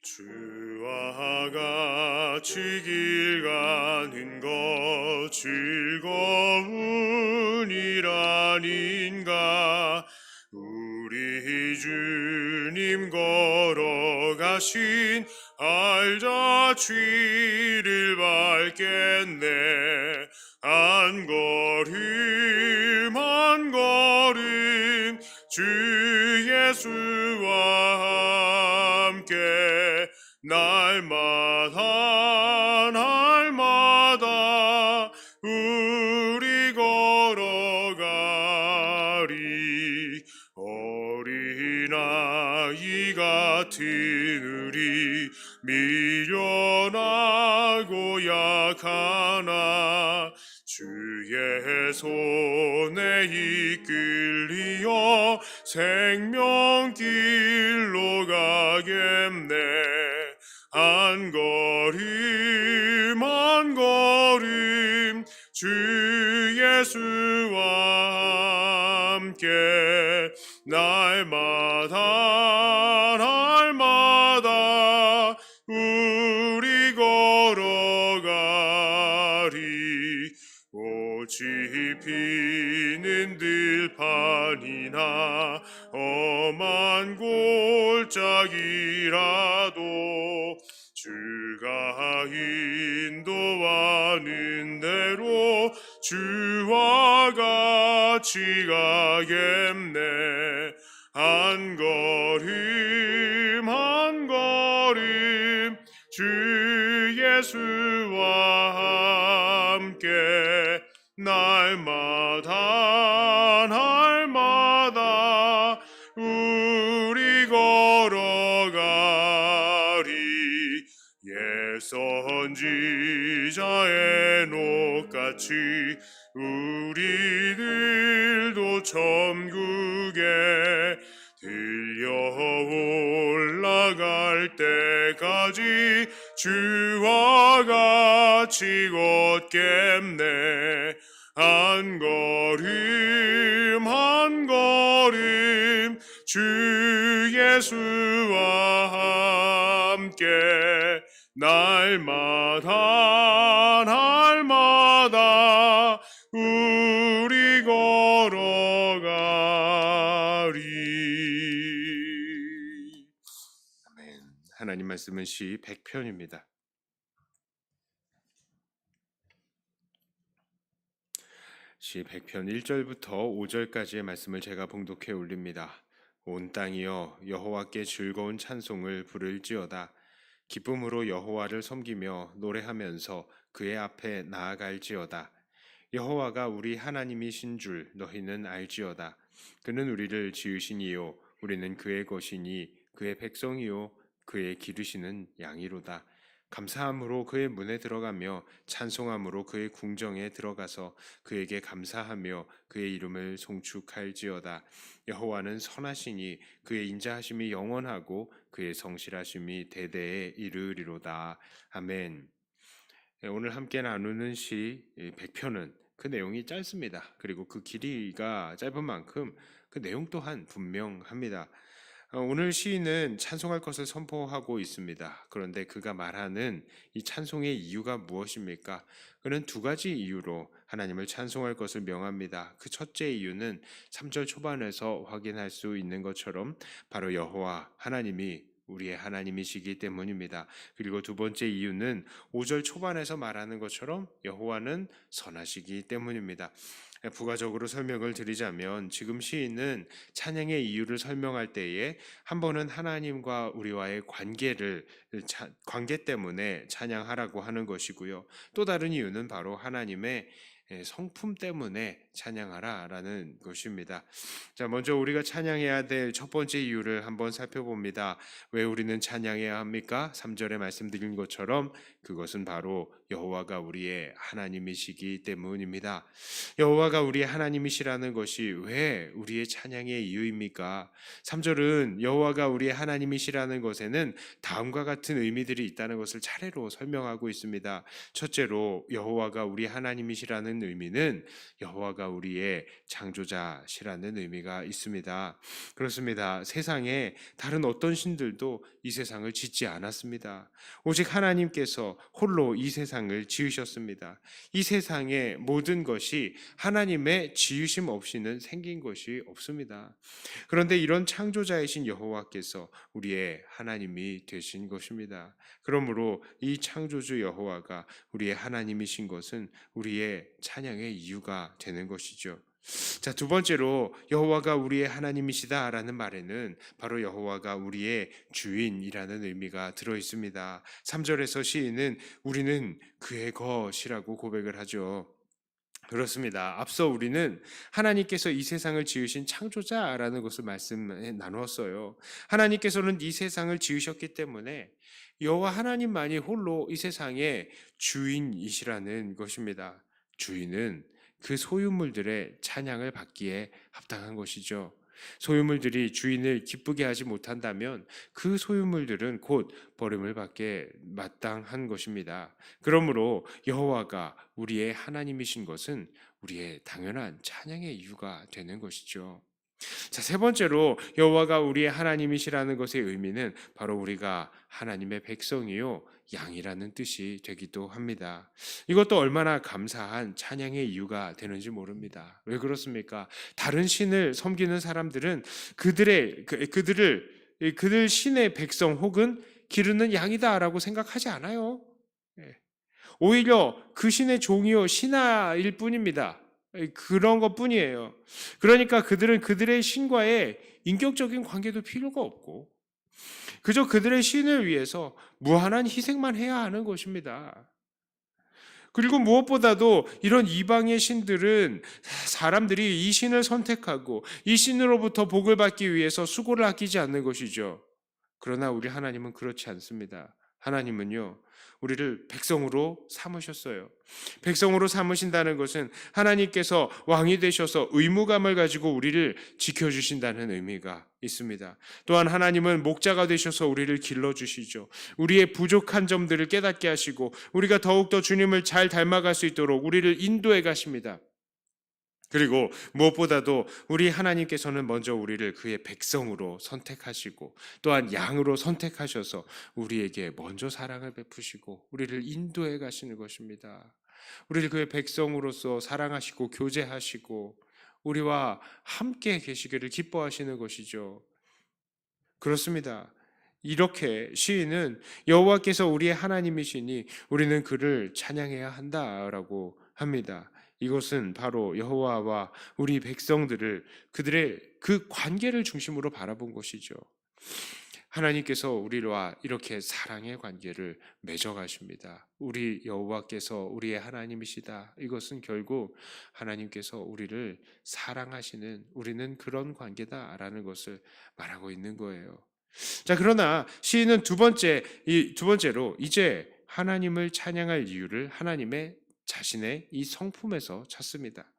주와 같이 길 가는 것 즐거운 일 아닌가. 우리 주님 걸어가신 알자취를 밟겠네. 한 걸음 한 걸음 주 예수와 함께 날마다 날마다 우리 걸어가리. 어린아이 같은 우리 미련하고 약하나 주의 손에 이끌리어 생명길로 가겠네. 한 걸음 한 걸음 주 예수와 함께 날마다 날마다 우리 걸어가리. 꽃이 피는 들판이나 험한 골짜기라도 주가 인도하는 대로 주와 같이 가겠네. 한 걸음 한 걸음 주 예수와 함께 날마다 날마다 우리 걸어가리. 옛 선지자 에녹같이 우리들도 천국에 들려 올라갈 때까지 주와 같이 걷겠네. 한 걸음 한 걸음 주 예수와 함께 날마다 날마다 우리 걸어가리. 아멘. 하나님 말씀은 시 100편입니다. 시 100편 1절부터 5절까지의 말씀을 제가 봉독해 올립니다. 온 땅이여 여호와께 즐거운 찬송을 부를지어다. 기쁨으로 여호와를 섬기며 노래하면서 그의 앞에 나아갈지어다. 여호와가 우리 하나님이신 줄 너희는 알지어다. 그는 우리를 지으신 이요 우리는 그의 것이니 그의 백성이요 그의 기르시는 양이로다. 감사함으로 그의 문에 들어가며 찬송함으로 그의 궁정에 들어가서 그에게 감사하며 그의 이름을 송축할지어다. 여호와는 선하시니 그의 인자하심이 영원하고 그의 성실하심이 대대에 이르리로다. 아멘. 오늘 함께 나누는 시 100편은 그 내용이 짧습니다. 그리고 그 길이가 짧은 만큼 그 내용 또한 분명합니다. 오늘 시인은 찬송할 것을 선포하고 있습니다. 그런데 그가 말하는 이 찬송의 이유가 무엇입니까? 그는 두 가지 이유로 하나님을 찬송할 것을 명합니다. 그 첫째 이유는 3절 초반에서 확인할 수 있는 것처럼 바로 여호와 하나님이 우리의 하나님이시기 때문입니다. 그리고 두 번째 이유는 5절 초반에서 말하는 것처럼 여호와는 선하시기 때문입니다. 부가적으로 설명을 드리자면 지금 시인은 찬양의 이유를 설명할 때에 한 번은 하나님과 우리와의 관계 때문에 찬양하라고 하는 것이고요. 또 다른 이유는 바로 하나님의 성품 때문에 찬양하라라는 것입니다. 자, 먼저 우리가 찬양해야 될 첫 번째 이유를 한번 살펴봅니다. 왜 우리는 찬양해야 합니까? 3절에 말씀드린 것처럼 그것은 바로 여호와가 우리의 하나님이시기 때문입니다. 여호와가 우리의 하나님이시라는 것이 왜 우리의 찬양의 이유입니까? 3절은 여호와가 우리의 하나님이시라는 것에는 다음과 같은 의미들이 있다는 것을 차례로 설명하고 있습니다. 첫째로 여호와가 우리 하나님이시라는 의미는 여호와가 우리의 창조자시라는 의미가 있습니다. 그렇습니다. 세상에 다른 어떤 신들도 이 세상을 짓지 않았습니다. 오직 하나님께서 홀로 이 세상을 지으셨습니다. 이 세상의 모든 것이 하나님의 지으심 없이는 생긴 것이 없습니다. 그런데 이런 창조자이신 여호와께서 우리의 하나님이 되신 것입니다. 그러므로 이 창조주 여호와가 우리의 하나님이신 것은 우리의 찬양의 이유가 되는 것이죠. 자, 두 번째로 여호와가 우리의 하나님이시다라는 말에는 바로 여호와가 우리의 주인이라는 의미가 들어 있습니다. 3절에서 시인은 우리는 그의 것이라고 고백을 하죠. 그렇습니다. 앞서 우리는 하나님께서 이 세상을 지으신 창조자라는 것을 말씀해 나누었어요. 하나님께서는 이 세상을 지으셨기 때문에 여호와 하나님만이 홀로 이 세상의 주인이시라는 것입니다. 주인은 그 소유물들의 찬양을 받기에 합당한 것이죠. 소유물들이 주인을 기쁘게 하지 못한다면 그 소유물들은 곧 버림을 받게 마땅한 것입니다. 그러므로 여호와가 우리의 하나님이신 것은 우리의 당연한 찬양의 이유가 되는 것이죠. 자, 세 번째로 여호와가 우리의 하나님이시라는 것의 의미는 바로 우리가 하나님의 백성이요 양이라는 뜻이 되기도 합니다. 이것도 얼마나 감사한 찬양의 이유가 되는지 모릅니다. 왜 그렇습니까? 다른 신을 섬기는 사람들은 그들 신의 백성 혹은 기르는 양이다라고 생각하지 않아요. 예. 오히려 그 신의 종이요 신하일 뿐입니다. 그런 것 뿐이에요. 그러니까 그들은 그들의 신과의 인격적인 관계도 필요가 없고 그저 그들의 신을 위해서 무한한 희생만 해야 하는 것입니다. 그리고 무엇보다도 이런 이방의 신들은 사람들이 이 신을 선택하고 이 신으로부터 복을 받기 위해서 수고를 아끼지 않는 것이죠. 그러나 우리 하나님은 그렇지 않습니다. 하나님은요, 우리를 백성으로 삼으셨어요. 백성으로 삼으신다는 것은 하나님께서 왕이 되셔서 의무감을 가지고 우리를 지켜주신다는 의미가 있습니다. 또한 하나님은 목자가 되셔서 우리를 길러주시죠. 우리의 부족한 점들을 깨닫게 하시고 우리가 더욱더 주님을 잘 닮아갈 수 있도록 우리를 인도해 가십니다. 그리고 무엇보다도 우리 하나님께서는 먼저 우리를 그의 백성으로 선택하시고 또한 양으로 선택하셔서 우리에게 먼저 사랑을 베푸시고 우리를 인도해 가시는 것입니다. 우리를 그의 백성으로서 사랑하시고 교제하시고 우리와 함께 계시기를 기뻐하시는 것이죠. 그렇습니다. 이렇게 시인은 여호와께서 우리의 하나님이시니 우리는 그를 찬양해야 한다라고 합니다. 이것은 바로 여호와와 우리 백성들을 그들의 그 관계를 중심으로 바라본 것이죠. 하나님께서 우리와 이렇게 사랑의 관계를 맺어가십니다. 우리 여호와께서 우리의 하나님이시다. 이것은 결국 하나님께서 우리를 사랑하시는 우리는 그런 관계다라는 것을 말하고 있는 거예요. 자, 그러나 시인은 두 번째로 이제 하나님을 찬양할 이유를 하나님의 자신의 이 성품에서 찾습니다.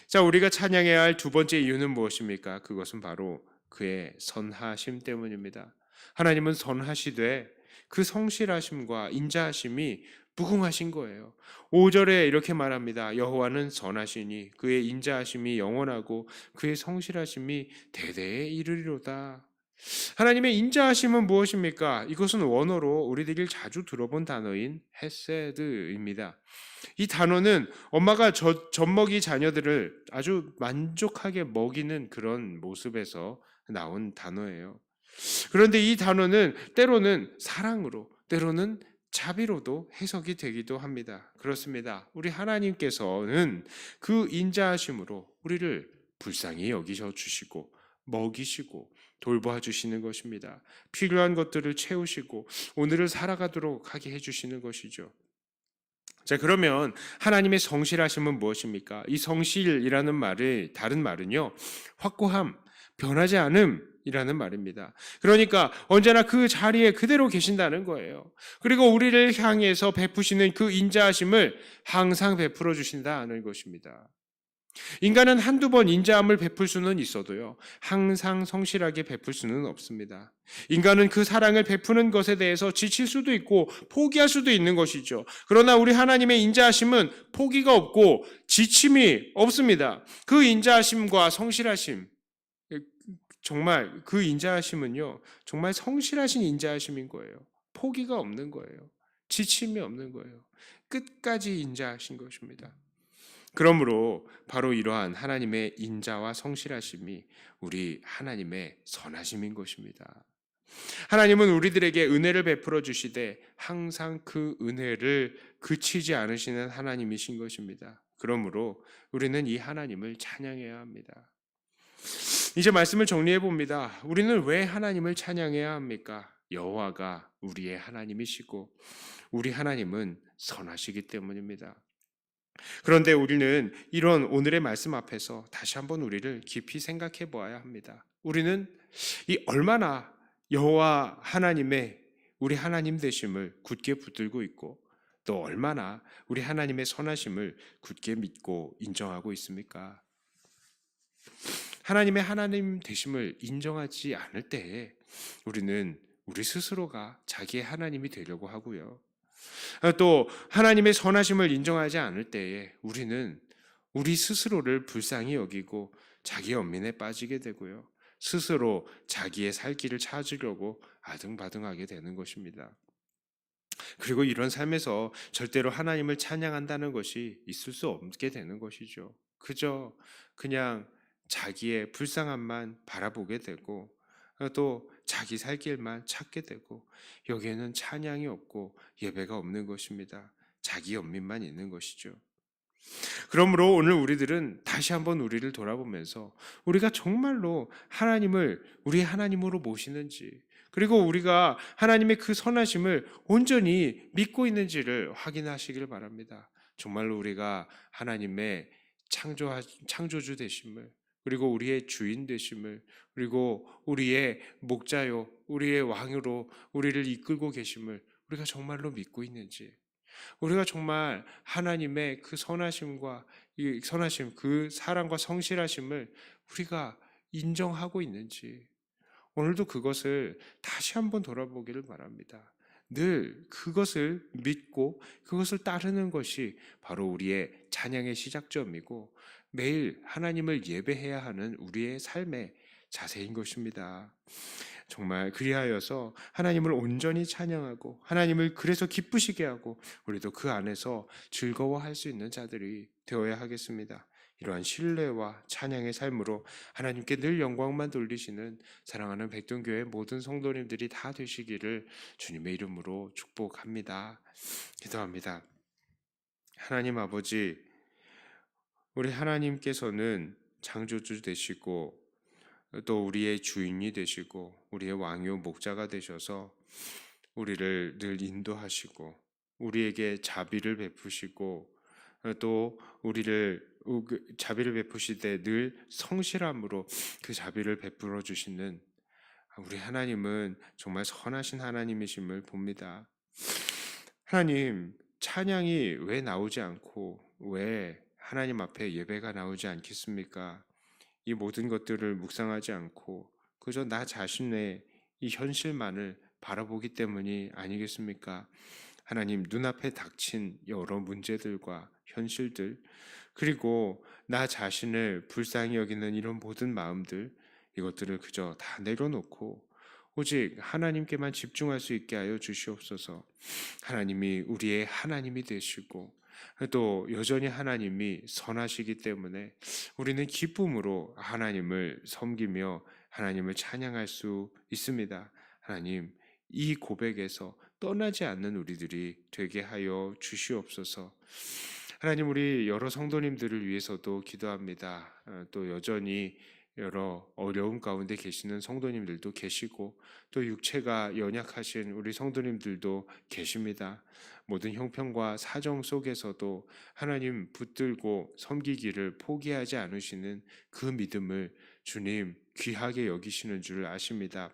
자, 우리가 찬양해야 할 두 번째 이유는 무엇입니까? 그것은 바로 그의 선하심 때문입니다. 하나님은 선하시되 그 성실하심과 인자하심이 무궁하신 거예요. 5절에 이렇게 말합니다. 여호와는 선하시니 그의 인자하심이 영원하고 그의 성실하심이 대대에 이르리로다. 하나님의 인자하심은 무엇입니까? 이것은 원어로 우리들이 자주 들어본 단어인 헤세드입니다. 이 단어는 엄마가 젖먹이 자녀들을 아주 만족하게 먹이는 그런 모습에서 나온 단어예요. 그런데 이 단어는 때로는 사랑으로, 때로는 자비로도 해석이 되기도 합니다. 그렇습니다. 우리 하나님께서는 그 인자하심으로 우리를 불쌍히 여기셔 주시고 먹이시고 돌보아 주시는 것입니다. 필요한 것들을 채우시고 오늘을 살아가도록 하게 해주시는 것이죠. 자, 그러면 하나님의 성실하심은 무엇입니까? 이 성실이라는 말의 다른 말은요, 확고함, 변하지 않음 이라는 말입니다. 그러니까 언제나 그 자리에 그대로 계신다는 거예요. 그리고 우리를 향해서 베푸시는 그 인자하심을 항상 베풀어 주신다는 것입니다. 인간은 한두 번 인자함을 베풀 수는 있어도요, 항상 성실하게 베풀 수는 없습니다. 인간은 그 사랑을 베푸는 것에 대해서 지칠 수도 있고 포기할 수도 있는 것이죠. 그러나 우리 하나님의 인자하심은 포기가 없고 지침이 없습니다. 그 인자하심과 성실하심, 정말 그 인자하심은요, 정말 성실하신 인자하심인 거예요. 포기가 없는 거예요. 지침이 없는 거예요. 끝까지 인자하신 것입니다. 그러므로 바로 이러한 하나님의 인자와 성실하심이 우리 하나님의 선하심인 것입니다. 하나님은 우리들에게 은혜를 베풀어 주시되 항상 그 은혜를 그치지 않으시는 하나님이신 것입니다. 그러므로 우리는 이 하나님을 찬양해야 합니다. 이제 말씀을 정리해 봅니다. 우리는 왜 하나님을 찬양해야 합니까? 여호와가 우리의 하나님이시고 우리 하나님은 선하시기 때문입니다. 그런데 우리는 이런 오늘의 말씀 앞에서 다시 한번 우리를 깊이 생각해 보아야 합니다. 우리는 이 얼마나 여호와 하나님의 우리 하나님 되심을 굳게 붙들고 있고 또 얼마나 우리 하나님의 선하심을 굳게 믿고 인정하고 있습니까? 하나님의 하나님 되심을 인정하지 않을 때에 우리는 우리 스스로가 자기의 하나님이 되려고 하고요. 또 하나님의 선하심을 인정하지 않을 때에 우리는 우리 스스로를 불쌍히 여기고 자기 연민에 빠지게 되고요. 스스로 자기의 살 길을 찾으려고 아등바등하게 되는 것입니다. 그리고 이런 삶에서 절대로 하나님을 찬양한다는 것이 있을 수 없게 되는 것이죠. 그냥 자기의 불쌍함만 바라보게 되고 또 자기 살 길만 찾게 되고 여기에는 찬양이 없고 예배가 없는 것입니다. 자기 연민만 있는 것이죠. 그러므로 오늘 우리들은 다시 한번 우리를 돌아보면서 우리가 정말로 하나님을 우리 하나님으로 모시는지 그리고 우리가 하나님의 그 선하심을 온전히 믿고 있는지를 확인하시길 바랍니다. 정말로 우리가 하나님의 창조주 되심을 그리고 우리의 주인 되심을 그리고 우리의 목자요 우리의 왕으로 우리를 이끌고 계심을 우리가 정말로 믿고 있는지 우리가 정말 하나님의 그 선하심과 이 선하심, 그 사랑과 성실하심을 우리가 인정하고 있는지 오늘도 그것을 다시 한번 돌아보기를 바랍니다. 늘 그것을 믿고 그것을 따르는 것이 바로 우리의 찬양의 시작점이고 매일 하나님을 예배해야 하는 우리의 삶의 자세인 것입니다. 정말 그리하여서 하나님을 온전히 찬양하고 하나님을 그래서 기쁘시게 하고 우리도 그 안에서 즐거워할 수 있는 자들이 되어야 하겠습니다. 이러한 신뢰와 찬양의 삶으로 하나님께 늘 영광만 돌리시는 사랑하는 백동교회 모든 성도님들이 다 되시기를 주님의 이름으로 축복합니다. 기도합니다. 하나님 아버지, 우리 하나님께서는 창조주 되시고 또 우리의 주인이 되시고 우리의 왕요 목자가 되셔서 우리를 늘 인도하시고 우리에게 자비를 베푸시고 또 우리를 자비를 베푸시되 늘 성실함으로 그 자비를 베풀어 주시는 우리 하나님은 정말 선하신 하나님이심을 봅니다. 하나님, 찬양이 왜 나오지 않고 왜 하나님 앞에 예배가 나오지 않겠습니까? 이 모든 것들을 묵상하지 않고 그저 나 자신의 이 현실만을 바라보기 때문이 아니겠습니까? 하나님 눈앞에 닥친 여러 문제들과 현실들 그리고 나 자신을 불쌍히 여기는 이런 모든 마음들 이것들을 그저 다 내려놓고 오직 하나님께만 집중할 수 있게 하여 주시옵소서. 하나님이 우리의 하나님이 되시고 또 여전히 하나님이 선하시기 때문에 우리는 기쁨으로 하나님을 섬기며 하나님을 찬양할 수 있습니다. 하나님, 이 고백에서 떠나지 않는 우리들이 되게 하여 주시옵소서. 하나님, 우리 여러 성도님들을 위해서도 기도합니다. 또 여전히 여러 어려움 가운데 계시는 성도님들도 계시고 또 육체가 연약하신 우리 성도님들도 계십니다. 모든 형편과 사정 속에서도 하나님 붙들고 섬기기를 포기하지 않으시는 그 믿음을 주님 귀하게 여기시는 줄 아십니다.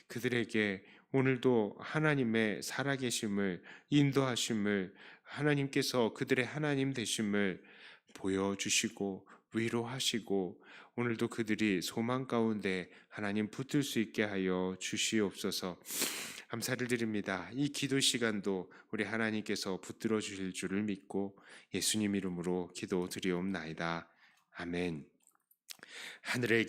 그들에게 오늘도 하나님의 살아계심을, 인도하심을, 하나님께서 그들의 하나님 되심을 보여주시고 위로하시고, 오늘도 그들이 소망 가운데 하나님 붙들 수 있게 하여 주시옵소서. 감사를 드립니다. 이 기도 시간도 우리 하나님께서 붙들어 주실 줄을 믿고 예수님 이름으로 기도 드리옵나이다. 아멘. 하늘에